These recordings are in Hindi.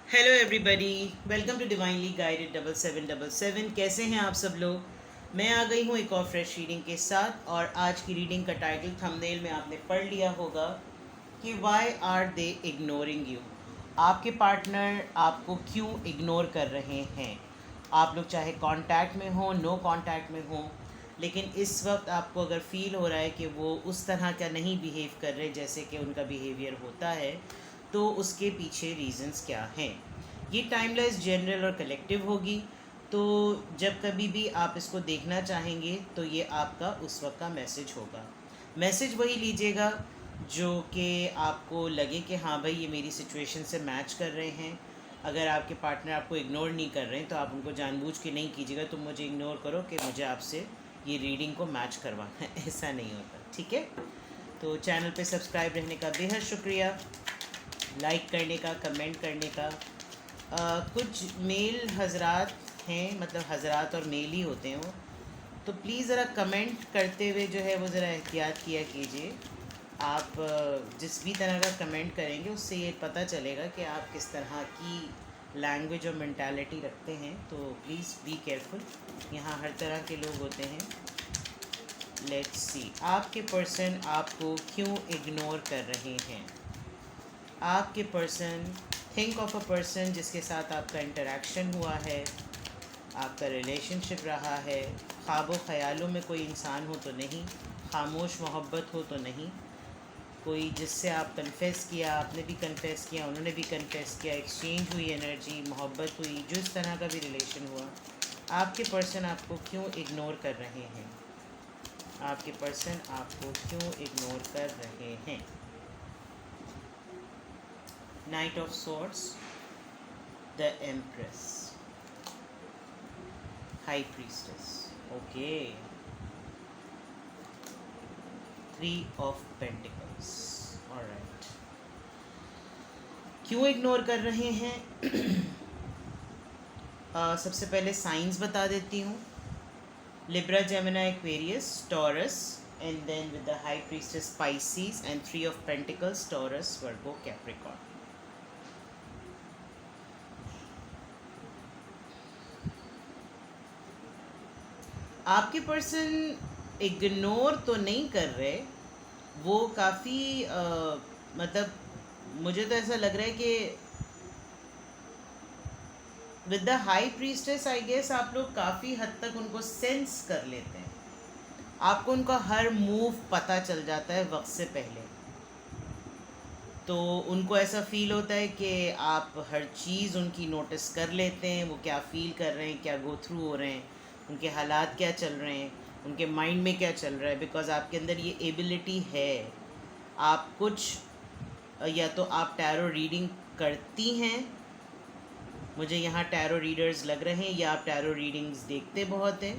Hello everybody, welcome to divinely guided 7777। कैसे हैं आप सब लोग। मैं आ गई हूँ एक और फ्रेश रीडिंग के साथ। और आज की रीडिंग का टाइटल थंबनेल में आपने पढ़ लिया होगा कि why are they ignoring you. आपके पार्टनर आपको क्यों इग्नोर कर रहे हैं। आप लोग चाहे कांटेक्ट में हो, नो कांटेक्ट में हो, लेकिन इस वक्त आपको अगर फील हो रहा है कि वो उस तरह का नहीं बिहेव कर रहे जैसे कि उनका बिहेवियर होता है, तो उसके पीछे रीज़न्स क्या हैं। ये टाइमलेस, जनरल और कलेक्टिव होगी। तो जब कभी भी आप इसको देखना चाहेंगे तो ये आपका उस वक्त का मैसेज होगा। मैसेज वही लीजिएगा जो कि आपको लगे कि हाँ भाई, ये मेरी सिचुएशन से मैच कर रहे हैं। अगर आपके पार्टनर आपको इग्नोर नहीं कर रहे हैं तो आप उनको जानबूझ के नहीं कीजिएगा तुम मुझे इग्नोर करो कि मुझे आपसे ये रीडिंग को मैच करवाना है। ऐसा नहीं होता, ठीक है। तो चैनल पे सब्सक्राइब रहने का बेहद शुक्रिया, लाइक करने का, कमेंट करने का। कुछ मेल हजरात हैं, मतलब हजरात और मेल ही होते हैं वो, तो प्लीज़ ज़रा कमेंट करते हुए जो है वो ज़रा एहतियात किया कीजिए। आप जिस भी तरह का कमेंट करेंगे उससे ये पता चलेगा कि आप किस तरह की लैंग्वेज और मेंटालिटी रखते हैं। तो प्लीज़ बी केयरफुल, यहाँ हर तरह के लोग होते हैं। लेट्स सी, आपके पर्सन आपको क्यों इग्नोर कर रहे हैं। आपके person, think of a person जिसके साथ आपका इंटरेक्शन हुआ है, आपका रिलेशनशिप रहा है। ख्वाबों ख़यालों में कोई इंसान हो तो नहीं, खामोश मोहब्बत हो तो नहीं, कोई जिससे आप कन्फेस किया, आपने भी कन्फेस किया, उन्होंने भी कन्फेस किया, एक्सचेंज हुई एनर्जी, मोहब्बत हुई, जो इस तरह का भी रिलेशन हुआ। आपके पर्सन आपको क्यों इग्नोर कर रहे हैं। आपके पर्सन आपको क्यों इग्नोर कर रहे हैं। Knight of swords, the empress, high priestess, okay, three of pentacles, alright. क्यों इग्नोर कर रहे हैं। सबसे पहले साइंस बता देती हूँ। Libra, Gemini, Aquarius, Taurus, and then with the high priestess species and three of pentacles, Taurus, Virgo, Capricorn. आपके पर्सन इग्नोर तो नहीं कर रहे, वो काफ़ी मतलब मुझे तो ऐसा लग रहा है कि with the high priestess I guess आप लोग काफ़ी हद तक उनको सेंस कर लेते हैं। आपको उनका हर मूव पता चल जाता है वक्त से पहले। तो उनको ऐसा फील होता है कि आप हर चीज़ उनकी नोटिस कर लेते हैं, वो क्या फ़ील कर रहे हैं, क्या गो थ्रू हो रहे हैं, उनके हालात क्या चल रहे हैं, उनके माइंड में क्या चल रहा है। बिकॉज़ आपके अंदर ये एबिलिटी है। आप कुछ, या तो आप टैरो रीडिंग करती हैं, मुझे यहाँ टैरो रीडर्स लग रहे हैं, या आप टैरो रीडिंग्स देखते बहुत हैं।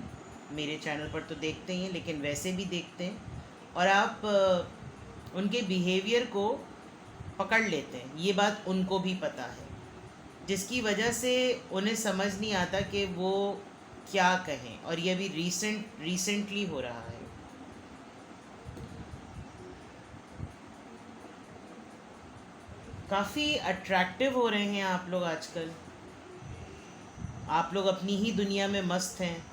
मेरे चैनल पर तो देखते ही हैं, लेकिन वैसे भी देखते हैं। और आप उनके बिहेवियर को पकड़ लेते हैं, ये बात उनको भी पता है, जिसकी वजह से उन्हें समझ नहीं आता कि वो क्या कहें। और ये अभी रिसेंटली हो रहा है। काफ़ी अट्रैक्टिव हो रहे हैं आप लोग आजकल। आप लोग अपनी ही दुनिया में मस्त हैं।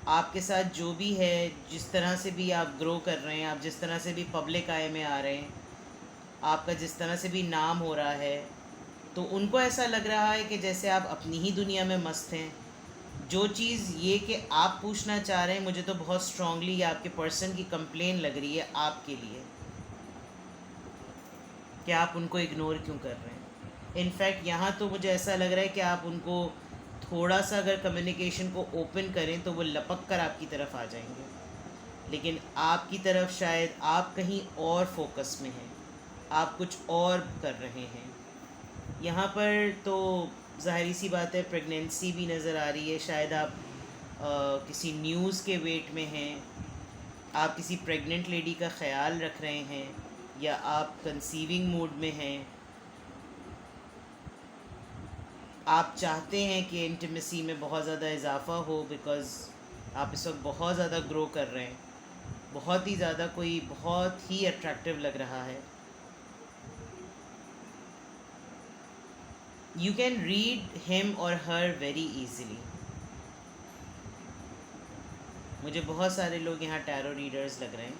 आपके साथ जो भी है, जिस तरह से भी आप ग्रो कर रहे हैं, आप जिस तरह से भी पब्लिक आय में आ रहे हैं, आपका जिस तरह से भी नाम हो रहा है, तो उनको ऐसा लग रहा है कि जैसे आप अपनी ही दुनिया में मस्त हैं। जो चीज़ ये कि आप पूछना चाह रहे हैं, मुझे तो बहुत स्ट्रांगली आपके पर्सन की कंप्लेन लग रही है आपके लिए कि आप उनको इग्नोर क्यों कर रहे हैं। इनफैक्ट यहाँ तो मुझे ऐसा लग रहा है कि आप उनको थोड़ा सा अगर कम्युनिकेशन को ओपन करें तो वो लपक कर आपकी तरफ आ जाएंगे। लेकिन आपकी तरफ शायद आप कहीं और फोकस में हैं, आप कुछ और कर रहे हैं। यहाँ पर तो ज़ाहिर सी बात है, प्रेगनेंसी भी नज़र आ रही है। शायद आप किसी न्यूज़ के वेट में हैं, आप किसी प्रेग्नेंट लेडी का ख्याल रख रहे हैं, या आप कंसीविंग मूड में हैं। आप चाहते हैं कि इंटीमेसी में बहुत ज़्यादा इजाफ़ा हो, बिकॉज़ आप इस वक्त बहुत ज़्यादा ग्रो कर रहे हैं, बहुत ही ज़्यादा, कोई बहुत ही अट्रैक्टिव लग रहा है। You can read him or her very easily. मुझे बहुत सारे लोग यहाँ टैरो रीडर्स लग रहे हैं,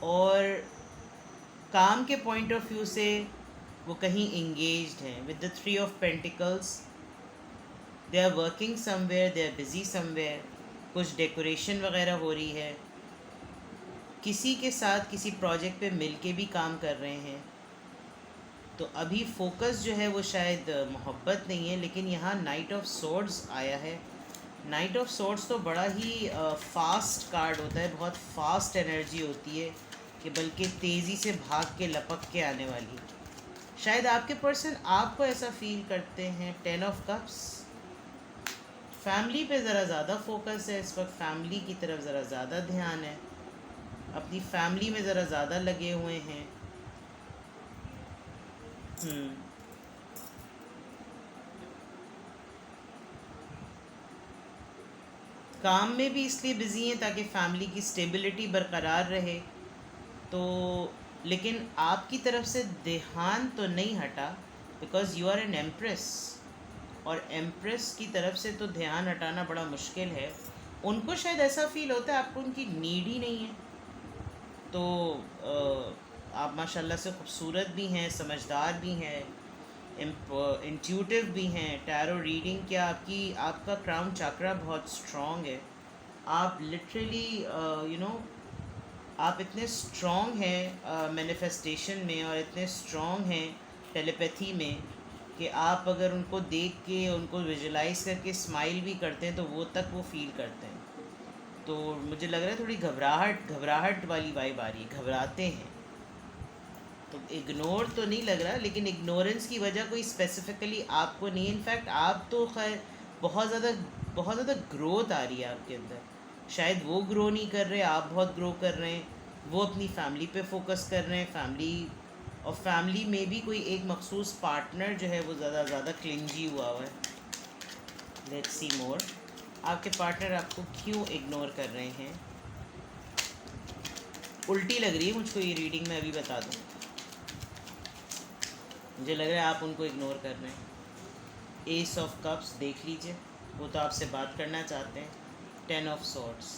और काम के पॉइंट ऑफ व्यू से वो कहीं इंगेज्ड हैं with the 3 of pentacles. They are working somewhere, they are busy somewhere. कुछ डेकोरेशन वगैरह हो रही है, किसी के साथ किसी प्रोजेक्ट पे मिल के भी काम कर रहे हैं. तो अभी फोकस जो है वो शायद मोहब्बत नहीं है, लेकिन यहाँ नाइट ऑफ सोर्ड्स आया है. नाइट ऑफ सोर्ड्स तो बड़ा ही फास्ट कार्ड होता है, बहुत फास्ट एनर्जी होती है कि बल्कि तेज़ी से भाग के लपक के आने वाली. शायद आपके पर्सन आपको ऐसा फील करते हैं. 10 ऑफ कप्स, फैमिली पे ज़रा ज़्यादा फोकस है इस वक्त, फैमिली की तरफ ज़रा ज़्यादा ध्यान है, अपनी फैमिली में ज़रा ज़्यादा लगे हुए हैं. काम में भी इसलिए बिज़ी हैं ताकि फैमिली की स्टेबिलिटी बरकरार रहे. तो लेकिन आपकी तरफ से ध्यान तो नहीं हटा, because you are an empress, और एम्प्रेस की तरफ से तो ध्यान हटाना बड़ा मुश्किल है. उनको शायद ऐसा फील होता है आपको उनकी नीड ही नहीं है. तो आप माशाल्लाह से खूबसूरत भी हैं, समझदार भी हैं, इंट्यूटिव भी हैं. टैरो रीडिंग क्या आपका क्राउन चक्रा बहुत स्ट्रॉन्ग है. आप लिटरली आप इतने स्ट्रॉन्ग हैं मैनिफेस्टेशन में, और इतने स्ट्रॉन्ग हैं टेलीपैथी में कि आप अगर उनको देख के उनको विजुलाइज करके स्माइल भी करते हैं तो वो तक वो फील करते हैं. तो मुझे लग रहा है थोड़ी घबराहट वाली वाइब आ रही है, घबराते हैं. तो इग्नोर तो नहीं लग रहा, लेकिन इग्नोरेंस की वजह कोई स्पेसिफिकली आपको नहीं. इनफैक्ट आप तो खैर बहुत ज़्यादा ग्रोथ आ रही है आपके अंदर. शायद वो ग्रो नहीं कर रहे, आप बहुत ग्रो कर रहे हैं. वो अपनी फैमिली पे फोकस कर रहे हैं, फैमिली में भी कोई एक मखसूस पार्टनर जो है वो ज़्यादा क्लिंजी हुआ है. लेट्स सी मोर. आपके पार्टनर आपको क्यों इग्नोर कर रहे हैं? उल्टी लग रही है मुझको ये रीडिंग, मैं अभी बता दूँ. मुझे लग रहा है आप उनको इग्नोर कर रहे हैं. एस ऑफ कप्स देख लीजिए, वो तो आपसे बात करना चाहते हैं. 10 of swords,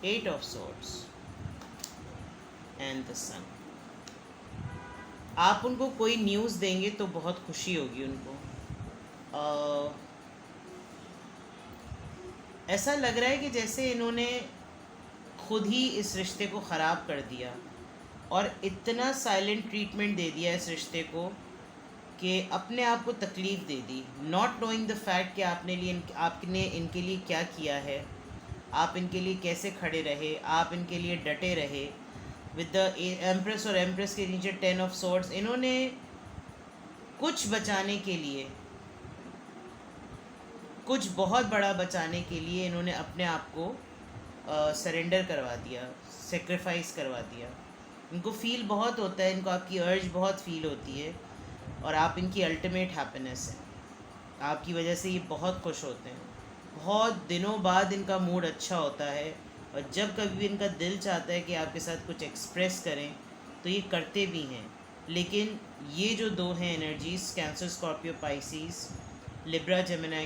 8 of swords and the sun. आप उनको कोई न्यूज़ देंगे तो बहुत खुशी होगी उनको. ऐसा लग रहा है कि जैसे इन्होंने खुद ही इस रिश्ते को ख़राब कर दिया और इतना साइलेंट ट्रीटमेंट दे दिया इस रिश्ते को कि अपने आप को तकलीफ़ दे दी, नॉट नोइंग द फैक्ट कि आपने इनके लिए क्या किया है, आप इनके लिए कैसे खड़े रहे, आप इनके लिए डटे रहे. विद द एम्प्रेस और एम्प्रेस के नीचे 10 ऑफ सॉर्ड्स, इन्होंने कुछ बचाने के लिए, कुछ बहुत बड़ा बचाने के लिए इन्होंने अपने आप को सरेंडर करवा दिया, सेक्रीफाइस करवा दिया. इनको फ़ील बहुत होता है, इनको आपकी अर्ज बहुत फ़ील होती है, और आप इनकी अल्टीमेट हैप्पीनेस है. आपकी वजह से ये बहुत खुश होते हैं. बहुत दिनों बाद इनका मूड अच्छा होता है, और जब कभी भी इनका दिल चाहता है कि आपके साथ कुछ एक्सप्रेस करें तो ये करते भी हैं. लेकिन ये जो दो हैं energies, Cancer Scorpio Pisces, Libra Gemini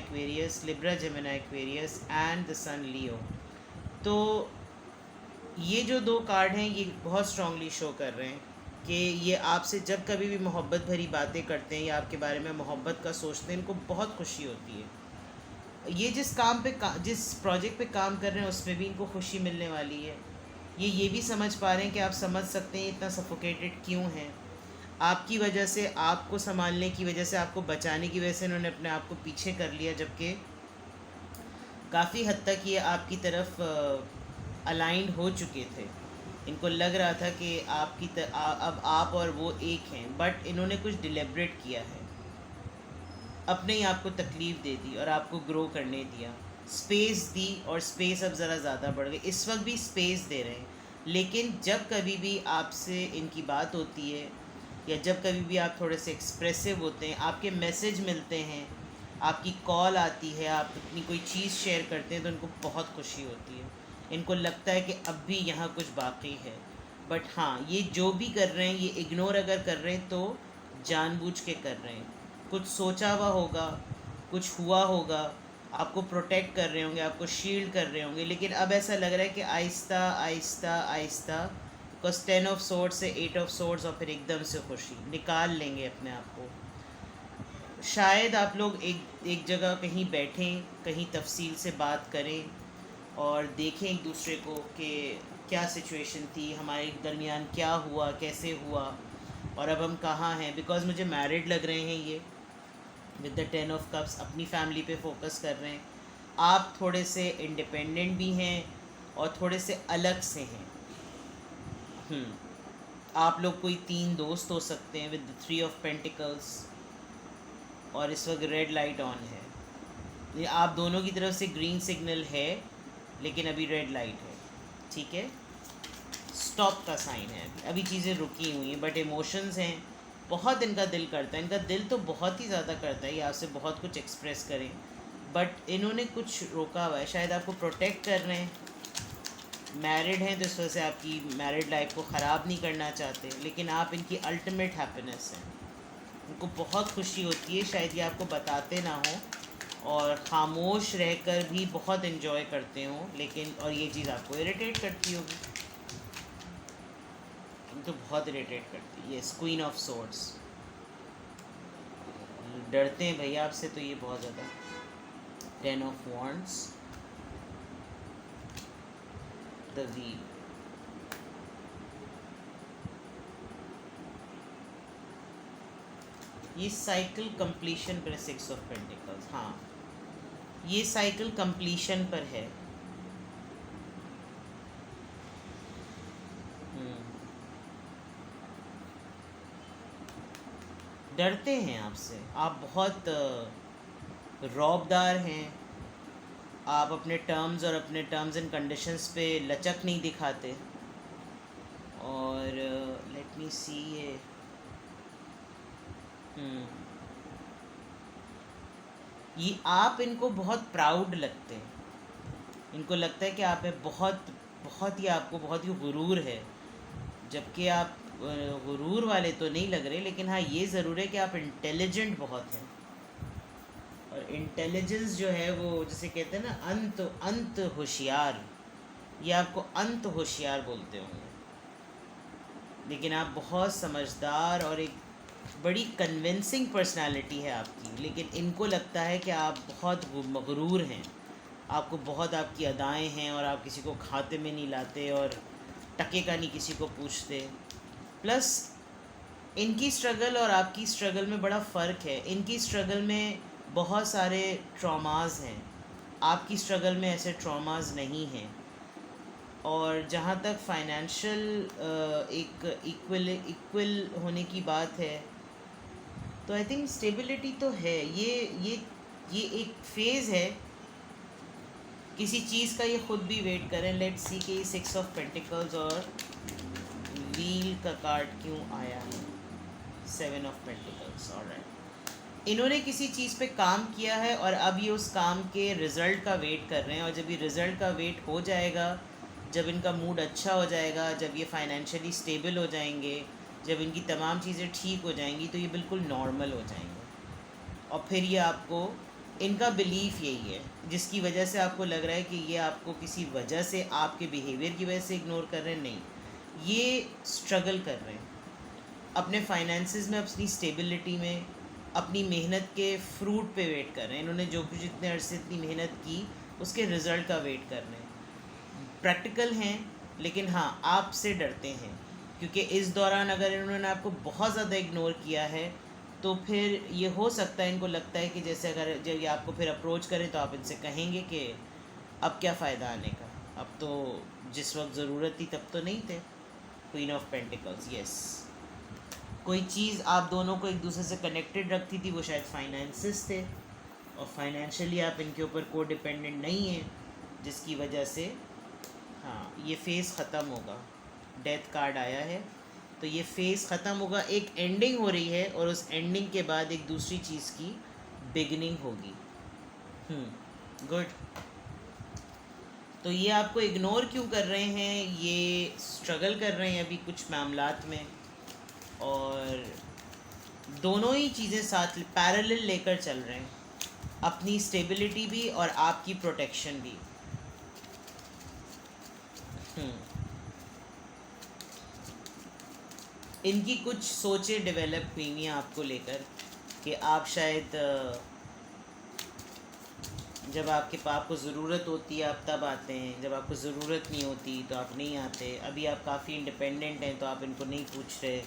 Aquarius and the sun Leo, तो ये जो दो कार्ड हैं ये बहुत स्ट्रांगली शो कर रहे हैं कि ये आपसे जब कभी भी मोहब्बत भरी बातें करते हैं या आपके बारे में मोहब्बत का सोचते हैं, इनको बहुत खुशी होती है. ये जिस प्रोजेक्ट पे काम कर रहे हैं उसमें भी इनको खुशी मिलने वाली है. ये भी समझ पा रहे हैं कि आप समझ सकते हैं इतना सफोकेटेड क्यों हैं. आपकी वजह से, आपको संभालने की वजह से, आपको बचाने की वजह से इन्होंने अपने आप को पीछे कर लिया, जबकि काफ़ी हद तक ये आपकी तरफ अलाइंड हो चुके थे. इनको लग रहा था कि अब आप और वो एक हैं, बट इन्होंने कुछ डिलिब्रेट किया है, अपने ही आपको तकलीफ़ दे दी और आपको ग्रो करने दिया, स्पेस दी, और स्पेस अब ज़रा ज़्यादा बढ़ गई. इस वक्त भी स्पेस दे रहे हैं, लेकिन जब कभी भी आपसे इनकी बात होती है या जब कभी भी आप थोड़े से एक्सप्रेसिव होते हैं, आपके मैसेज मिलते हैं, आपकी कॉल आती है, आप अपनी कोई चीज़ शेयर करते हैं, तो इनको बहुत खुशी होती है. इनको लगता है कि अब भी यहाँ कुछ बाकी है. बट हाँ, ये जो भी कर रहे हैं, ये इग्नोर अगर कर रहे हैं तो जानबूझ के कर रहे हैं। कुछ सोचा हुआ होगा, कुछ हुआ होगा, आपको प्रोटेक्ट कर रहे होंगे, आपको शील्ड कर रहे होंगे, लेकिन अब ऐसा लग रहा है कि Aahista Aahista Aahista, because 10 of swords से 8 ऑफ सोर्ड्स और फिर एकदम से खुशी निकाल लेंगे अपने आप को। शायद आप लोग एक जगह कहीं बैठें, कहीं तफसील से बात करें और देखें एक दूसरे को कि क्या सिचुएशन थी, हमारे दरमियान क्या हुआ, कैसे हुआ और अब हम कहाँ हैं। बिकॉज मुझे मैरिड लग रहे हैं ये, विद द 10 ऑफ कप्स, अपनी फैमिली पे फोकस कर रहे हैं। आप थोड़े से इंडिपेंडेंट भी हैं और थोड़े से अलग से हैं। आप लोग कोई 3 दोस्त हो सकते हैं विद 3 ऑफ पेंटिकल्स, और इस वक्त रेड लाइट ऑन है। ये आप दोनों की तरफ से ग्रीन सिग्नल है, लेकिन अभी रेड लाइट है, ठीक है, स्टॉप का साइन है। अभी चीज़ें रुकी हुई हैं, बट इमोशंस हैं, बहुत इनका दिल करता है, इनका दिल तो बहुत ही ज़्यादा करता है ये आपसे बहुत कुछ एक्सप्रेस करें, बट इन्होंने कुछ रोका हुआ है। शायद आपको प्रोटेक्ट कर रहे हैं, मैरिड हैं तो इस वजह से आपकी मैरिड लाइफ को ख़राब नहीं करना चाहते, लेकिन आप इनकी अल्टीमेट हैप्पीनेस हैं। उनको बहुत खुशी होती है, शायद ये आपको बताते ना हो और ख़ामोश रहकर भी बहुत इन्जॉय करते हों, लेकिन और ये चीज़ आपको इरिटेट करती होगी, तो बहुत इरिटेट करती है। ये क्वीन ऑफ सोर्ड्स, डरते हैं भैया आपसे तो ये बहुत ज़्यादा। 10 ऑफ वॉन्ड्स, द व्हील, ये साइकिल कंप्लीशन पर 6 ऑफ पेंटिकल्स। हाँ, ये साइकिल कंप्लीशन पर है। डरते हैं आपसे, आप बहुत रौबदार हैं, आप अपने टर्म्स और अपने टर्म्स एंड कंडीशंस पे लचक नहीं दिखाते। और लेट मी सी, ये आप इनको बहुत प्राउड लगते हैं, इनको लगता है कि आप में बहुत बहुत ही, आपको बहुत ही गुरूर है, जबकि आप गुरूर वाले तो नहीं लग रहे, लेकिन हाँ ये ज़रूर है कि आप इंटेलिजेंट बहुत हैं। और इंटेलिजेंस जो है वो जिसे कहते हैं ना अंत होशियार, ये आपको अंत होशियार बोलते होंगे, लेकिन आप बहुत समझदार और एक बड़ी कन्विंसिंग पर्सनालिटी है आपकी, लेकिन इनको लगता है कि आप बहुत मगरूर हैं, आपको बहुत आपकी अदाएं हैं और आप किसी को खाते में नहीं लाते और टके का नहीं किसी को पूछते। प्लस इनकी स्ट्रगल और आपकी स्ट्रगल में बड़ा फ़र्क है। इनकी स्ट्रगल में बहुत सारे ट्रॉमास हैं, आपकी स्ट्रगल में ऐसे ट्रॉमास नहीं हैं। और जहाँ तक फाइनेंशियल एक इक्वल होने की बात है, तो आई थिंक स्टेबिलिटी तो है। ये एक फेज़ है किसी चीज़ का, ये ख़ुद भी वेट करें। लेट्स सी कि 6 ऑफ पेंटिकल्स और व्हील का कार्ड क्यों आया है। 7 ऑफ पेंटिकल्स, ऑलराइट। इन्होंने किसी चीज़ पे काम किया है और अब ये उस काम के रिज़ल्ट का वेट कर रहे हैं, और जब ये रिज़ल्ट का वेट हो जाएगा, जब इनका मूड अच्छा हो जाएगा, जब ये फाइनेंशियली स्टेबल हो जाएंगे, जब इनकी तमाम चीज़ें ठीक हो जाएंगी, तो ये बिल्कुल नॉर्मल हो जाएंगे। और फिर ये आपको, इनका बिलीफ यही है जिसकी वजह से आपको लग रहा है कि ये आपको किसी वजह से, आपके बिहेवियर की वजह से इग्नोर कर रहे हैं, नहीं, ये स्ट्रगल कर रहे हैं अपने फाइनेंसेस में, अपनी स्टेबिलिटी में, अपनी मेहनत के फ्रूट पे वेट कर रहे हैं। इन्होंने जो कुछ इतने अरसे इतनी मेहनत की, उसके रिज़ल्ट का वेट कर रहे हैं। प्रैक्टिकल हैं, लेकिन हाँ आपसे डरते हैं, क्योंकि इस दौरान अगर इन्होंने आपको बहुत ज़्यादा इग्नोर किया है, तो फिर ये हो सकता है, इनको लगता है कि जैसे अगर जब ये आपको फिर अप्रोच करें तो आप इनसे कहेंगे कि अब क्या फ़ायदा आने का, अब तो जिस वक्त ज़रूरत थी तब तो नहीं थे। क्वीन ऑफ पेंटिकल्स, यस, कोई चीज़ आप दोनों को एक दूसरे से कनेक्टेड रखती थी, वो शायद फाइनेंसेस थे, और फाइनेंशियली आप इनके ऊपर को डिपेंडेंट नहीं हैं, जिसकी वजह से हाँ ये फ़ेज़ ख़त्म होगा। डेथ कार्ड आया है, तो ये फ़ेज़ ख़त्म होगा, एक एंडिंग हो रही है, और उस एंडिंग के बाद एक दूसरी चीज़ की बिगनिंग होगी। गुड। तो ये आपको इग्नोर क्यों कर रहे हैं, ये स्ट्रगल कर रहे हैं अभी कुछ मामलात में, और दोनों ही चीज़ें साथ पैरेलल लेकर चल रहे हैं, अपनी स्टेबिलिटी भी और आपकी प्रोटेक्शन भी। इनकी कुछ सोचें डेवलप हुई हैं आपको लेकर कि आप शायद जब आपको ज़रूरत होती है आप तब आते हैं, जब आपको ज़रूरत नहीं होती तो आप नहीं आते। अभी आप काफ़ी इंडिपेंडेंट हैं तो आप इनको नहीं पूछ रहे,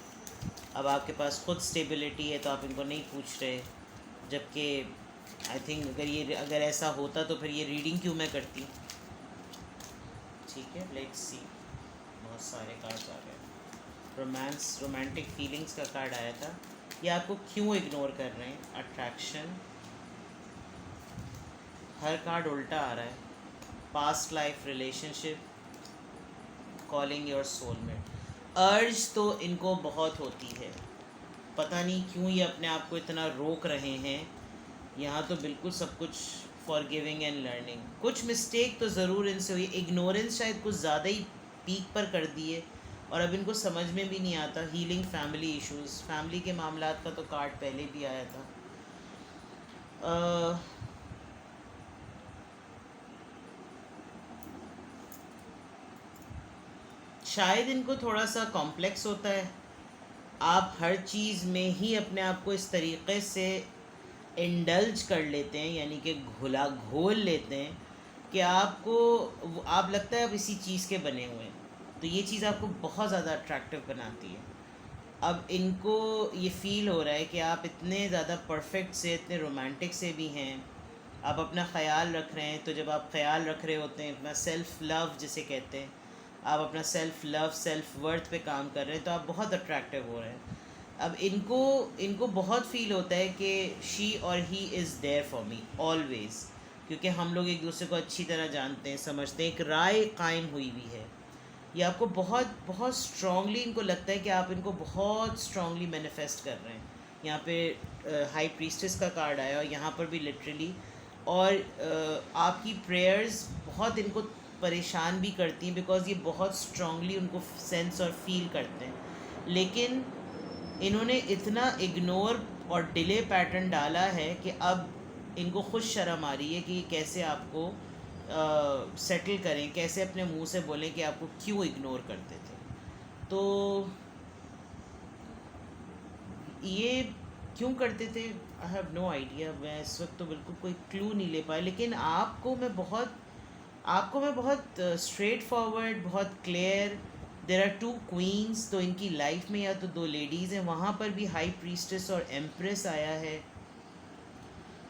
अब आपके पास खुद स्टेबिलिटी है तो आप इनको नहीं पूछ रहे। जबकि आई थिंक अगर ऐसा होता तो फिर ये रीडिंग क्यों मैं करती। ठीक है, लेट्स सी। बहुत सारे कार्ड्स आ गए। रोमांटिक फीलिंग्स का कार्ड आया था। ये आपको क्यों इग्नोर कर रहे हैं। अट्रैक्शन, हर कार्ड उल्टा आ रहा है। Past life relationship, calling your soulmate. अर्ज तो इनको बहुत होती है, पता नहीं क्यों ये अपने आप को इतना रोक रहे हैं। यहाँ तो बिल्कुल सब कुछ फॉर गिविंग एंड लर्निंग। कुछ मिस्टेक तो ज़रूर इनसे हुई, इग्नोरेंस शायद कुछ ज़्यादा ही पीक पर कर दिए और अब इनको समझ में भी नहीं आता। हीलिंग फैमिली इश्यूज़, फैमिली के मामलात का तो कार्ड पहले भी आया था। शायद इनको थोड़ा सा कॉम्प्लेक्स होता है। आप हर चीज़ में ही अपने आप को इस तरीक़े से इंडल्ज कर लेते हैं, यानी कि घोल लेते हैं कि आप लगता है आप इसी चीज़ के बने हुए हैं। तो ये चीज़ आपको बहुत ज़्यादा अट्रैक्टिव बनाती है। अब इनको ये फ़ील हो रहा है कि आप इतने ज़्यादा परफेक्ट से, इतने रोमांटिक से भी हैं, आप अपना ख़्याल रख रहे हैं। तो जब आप ख़्याल रख रहे होते हैं, अपना सेल्फ़ लव जिसे कहते हैं, आप अपना सेल्फ़ लव, सेल्फ़ वर्थ पे काम कर रहे हैं, तो आप बहुत अट्रैक्टिव हो रहे हैं। अब इनको बहुत फ़ील होता है कि शी और he is there for me always, क्योंकि हम लोग एक दूसरे को अच्छी तरह जानते हैं, समझते हैं, एक राय कायम हुई हुई है। ये आपको बहुत बहुत स्ट्रॉन्गली इनको लगता है कि आप इनको बहुत स्ट्रॉन्गली मैनिफेस्ट कर रहे हैं। यहाँ पे हाई प्रीस्टेस का कार्ड आया और यहाँ पर भी लिटरली, और आपकी प्रेयर्स बहुत इनको परेशान भी करती हैं, बिकॉज़ ये बहुत स्ट्रॉन्गली उनको सेंस और फील करते हैं। लेकिन इन्होंने इतना इग्नोर और डिले पैटर्न डाला है कि अब इनको खुद शर्म आ रही है कि कैसे आपको सेटल करें, कैसे अपने मुंह से बोलें कि आपको क्यों इग्नोर करते थे। तो ये क्यों करते थे, आई हैव नो आइडिया। मैं इस वक्त तो बिल्कुल कोई क्लू नहीं ले पाया, लेकिन आपको मैं बहुत स्ट्रेट फॉरवर्ड, बहुत clear. There are two queens, तो इनकी लाइफ में या तो दो लेडीज़ हैं, वहाँ पर भी हाई प्रीस्टेस और एम्प्रेस आया है।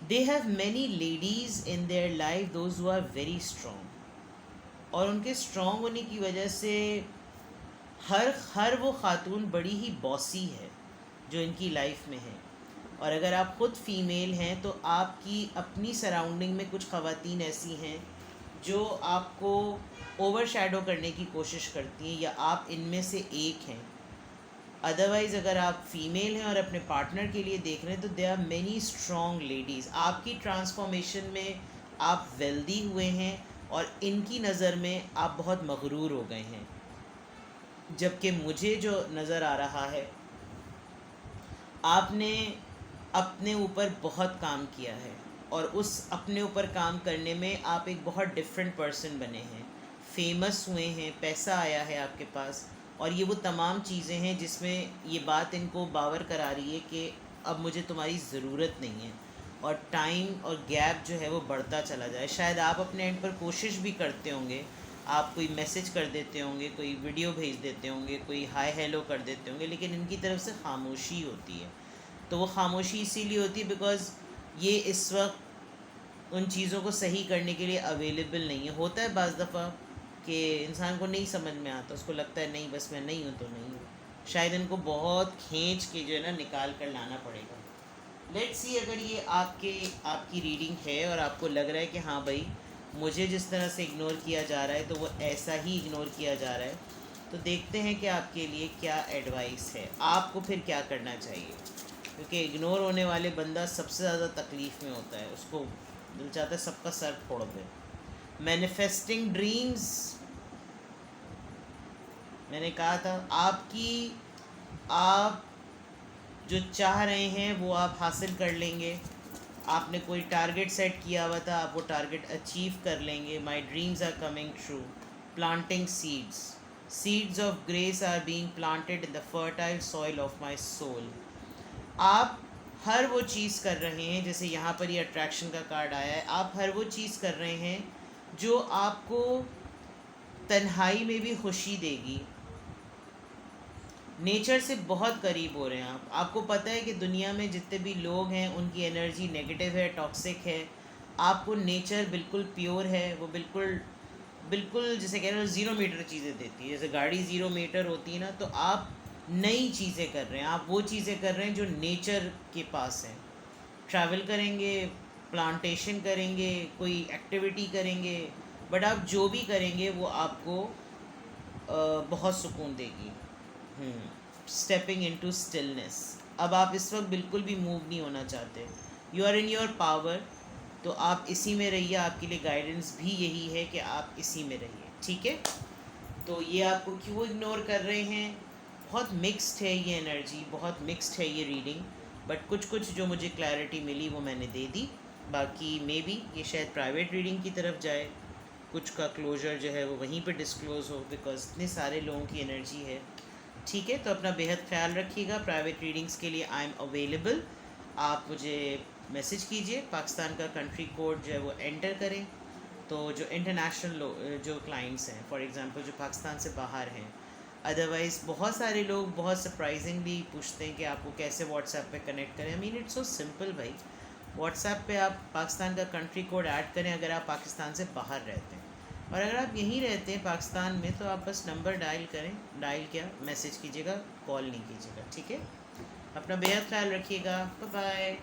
They have many ladies in their life, those who are very strong, और उनके स्ट्रॉन्ग होने की वजह से हर वो ख़ातून बड़ी ही बॉसी है जो इनकी लाइफ में है। और अगर आप ख़ुद फ़ीमेल हैं तो आपकी अपनी सराउंडिंग में कुछ ख़वातीन ऐसी हैं जो आपको ओवर शैडो करने की कोशिश करती हैं, या आप इनमें से एक हैं। अदरवाइज़ अगर आप फ़ीमेल हैं और अपने पार्टनर के लिए देख रहे हैं तो they are many strong ladies. आपकी ट्रांसफॉर्मेशन में आप वेल्दी हुए हैं और इनकी नज़र में आप बहुत मगरूर हो गए हैं। जबकि मुझे जो नज़र आ रहा है, आपने अपने ऊपर बहुत काम किया है और उस अपने ऊपर काम करने में आप एक बहुत डिफरेंट पर्सन बने हैं, फेमस हुए हैं, पैसा आया है आपके पास, और ये वो तमाम चीज़ें हैं जिसमें ये बात इनको बावर करा रही है कि अब मुझे तुम्हारी ज़रूरत नहीं है, और टाइम और गैप जो है वो बढ़ता चला जाए। शायद आप अपने एंड पर कोशिश भी करते होंगे, आप कोई मैसेज कर देते होंगे, कोई वीडियो भेज देते होंगे, कोई हाय हेलो कर देते होंगे, लेकिन इनकी तरफ से खामोशी होती है। तो वो खामोशी इसीलिए होती है बिकॉज़ ये इस वक्त उन चीज़ों को सही करने के लिए अवेलेबल नहीं है। होता है बाज़ दफ़ा कि इंसान को नहीं समझ में आता, उसको लगता है नहीं, बस मैं नहीं हूँ तो नहीं हूँ। शायद इनको बहुत खींच के जो है ना निकाल कर लाना पड़ेगा। लेट्स सी, अगर ये आपकी रीडिंग है और आपको लग रहा है कि हाँ भाई मुझे जिस तरह से इग्नोर किया जा रहा है तो वो ऐसा ही इग्नोर किया जा रहा है, तो देखते हैं कि आपके लिए क्या एडवाइस है, आपको फिर क्या करना चाहिए। क्योंकि इग्नोर होने वाले बंदा सबसे ज़्यादा तकलीफ़ में होता है, उसको दिल चाहता है सबका सर फोड़ दे। मैनिफेस्टिंग ड्रीम्स, मैंने कहा था आप जो चाह रहे हैं वो आप हासिल कर लेंगे। आपने कोई टारगेट सेट किया हुआ था, आप वो टारगेट अचीव कर लेंगे। My dreams are coming true. Planting seeds, seeds of grace are being planted in the fertile soil of my soul. आप हर वो चीज़ कर रहे हैं, जैसे यहाँ पर ये अट्रैक्शन का कार्ड आया है, आप हर वो चीज़ कर रहे हैं जो आपको तन्हाई में भी खुशी देगी। नेचर से बहुत करीब हो रहे हैं आप। आपको पता है कि दुनिया में जितने भी लोग हैं उनकी एनर्जी नेगेटिव है, टॉक्सिक है। आपको नेचर बिल्कुल प्योर है, वो बिल्कुल बिल्कुल जैसे कह रहे हो ज़ीरो मीटर चीज़ें देती है। जैसे गाड़ी ज़ीरो मीटर होती है ना, तो आप नई चीज़ें कर रहे हैं, आप वो चीज़ें कर रहे हैं जो नेचर के पास हैं। ट्रैवल करेंगे, प्लांटेशन करेंगे, कोई एक्टिविटी करेंगे, बट आप जो भी करेंगे वो आपको बहुत सुकून देगी। Stepping into stillness. अब आप इस वक्त बिल्कुल भी मूव नहीं होना चाहते, you are in your power, तो आप इसी में रहिए। आपके लिए गाइडेंस भी यही है कि आप इसी में रहिए, ठीक है। तो ये आपको क्यों इग्नोर कर रहे हैं, बहुत मिक्स्ड है ये एनर्जी, बहुत मिक्स्ड है ये रीडिंग, बट कुछ कुछ जो मुझे क्लैरिटी मिली वो मैंने दे दी। बाकी मे बी ये शायद प्राइवेट रीडिंग की तरफ जाए, कुछ का क्लोजर जो है वो वहीं पे डिस्क्लोज़ हो, बिकॉज इतने सारे लोगों की एनर्जी है, ठीक है। तो अपना बेहद ख्याल रखिएगा। प्राइवेट रीडिंग्स के लिए आई एम अवेलेबल, आप मुझे मैसेज कीजिए। पाकिस्तान का कंट्री कोड जो है वो एंटर करें। तो जो इंटरनेशनल जो क्लाइंट्स हैं, फॉर एग्जांपल जो पाकिस्तान से बाहर हैं, अदरवाइज़ बहुत सारे लोग बहुत सरप्राइजिंगली पूछते हैं कि आपको कैसे व्हाट्सएप पे कनेक्ट करें। I mean it's so simple भाई, व्हाट्सएप पे आप पाकिस्तान का कंट्री कोड ऐड करें अगर आप पाकिस्तान से बाहर रहते हैं, और अगर आप यहीं रहते हैं पाकिस्तान में तो आप बस नंबर डायल करें। डायल क्या, मैसेज कीजिएगा, कॉल नहीं कीजिएगा, ठीक है। अपना बेहद ख्याल रखिएगा। Bye bye.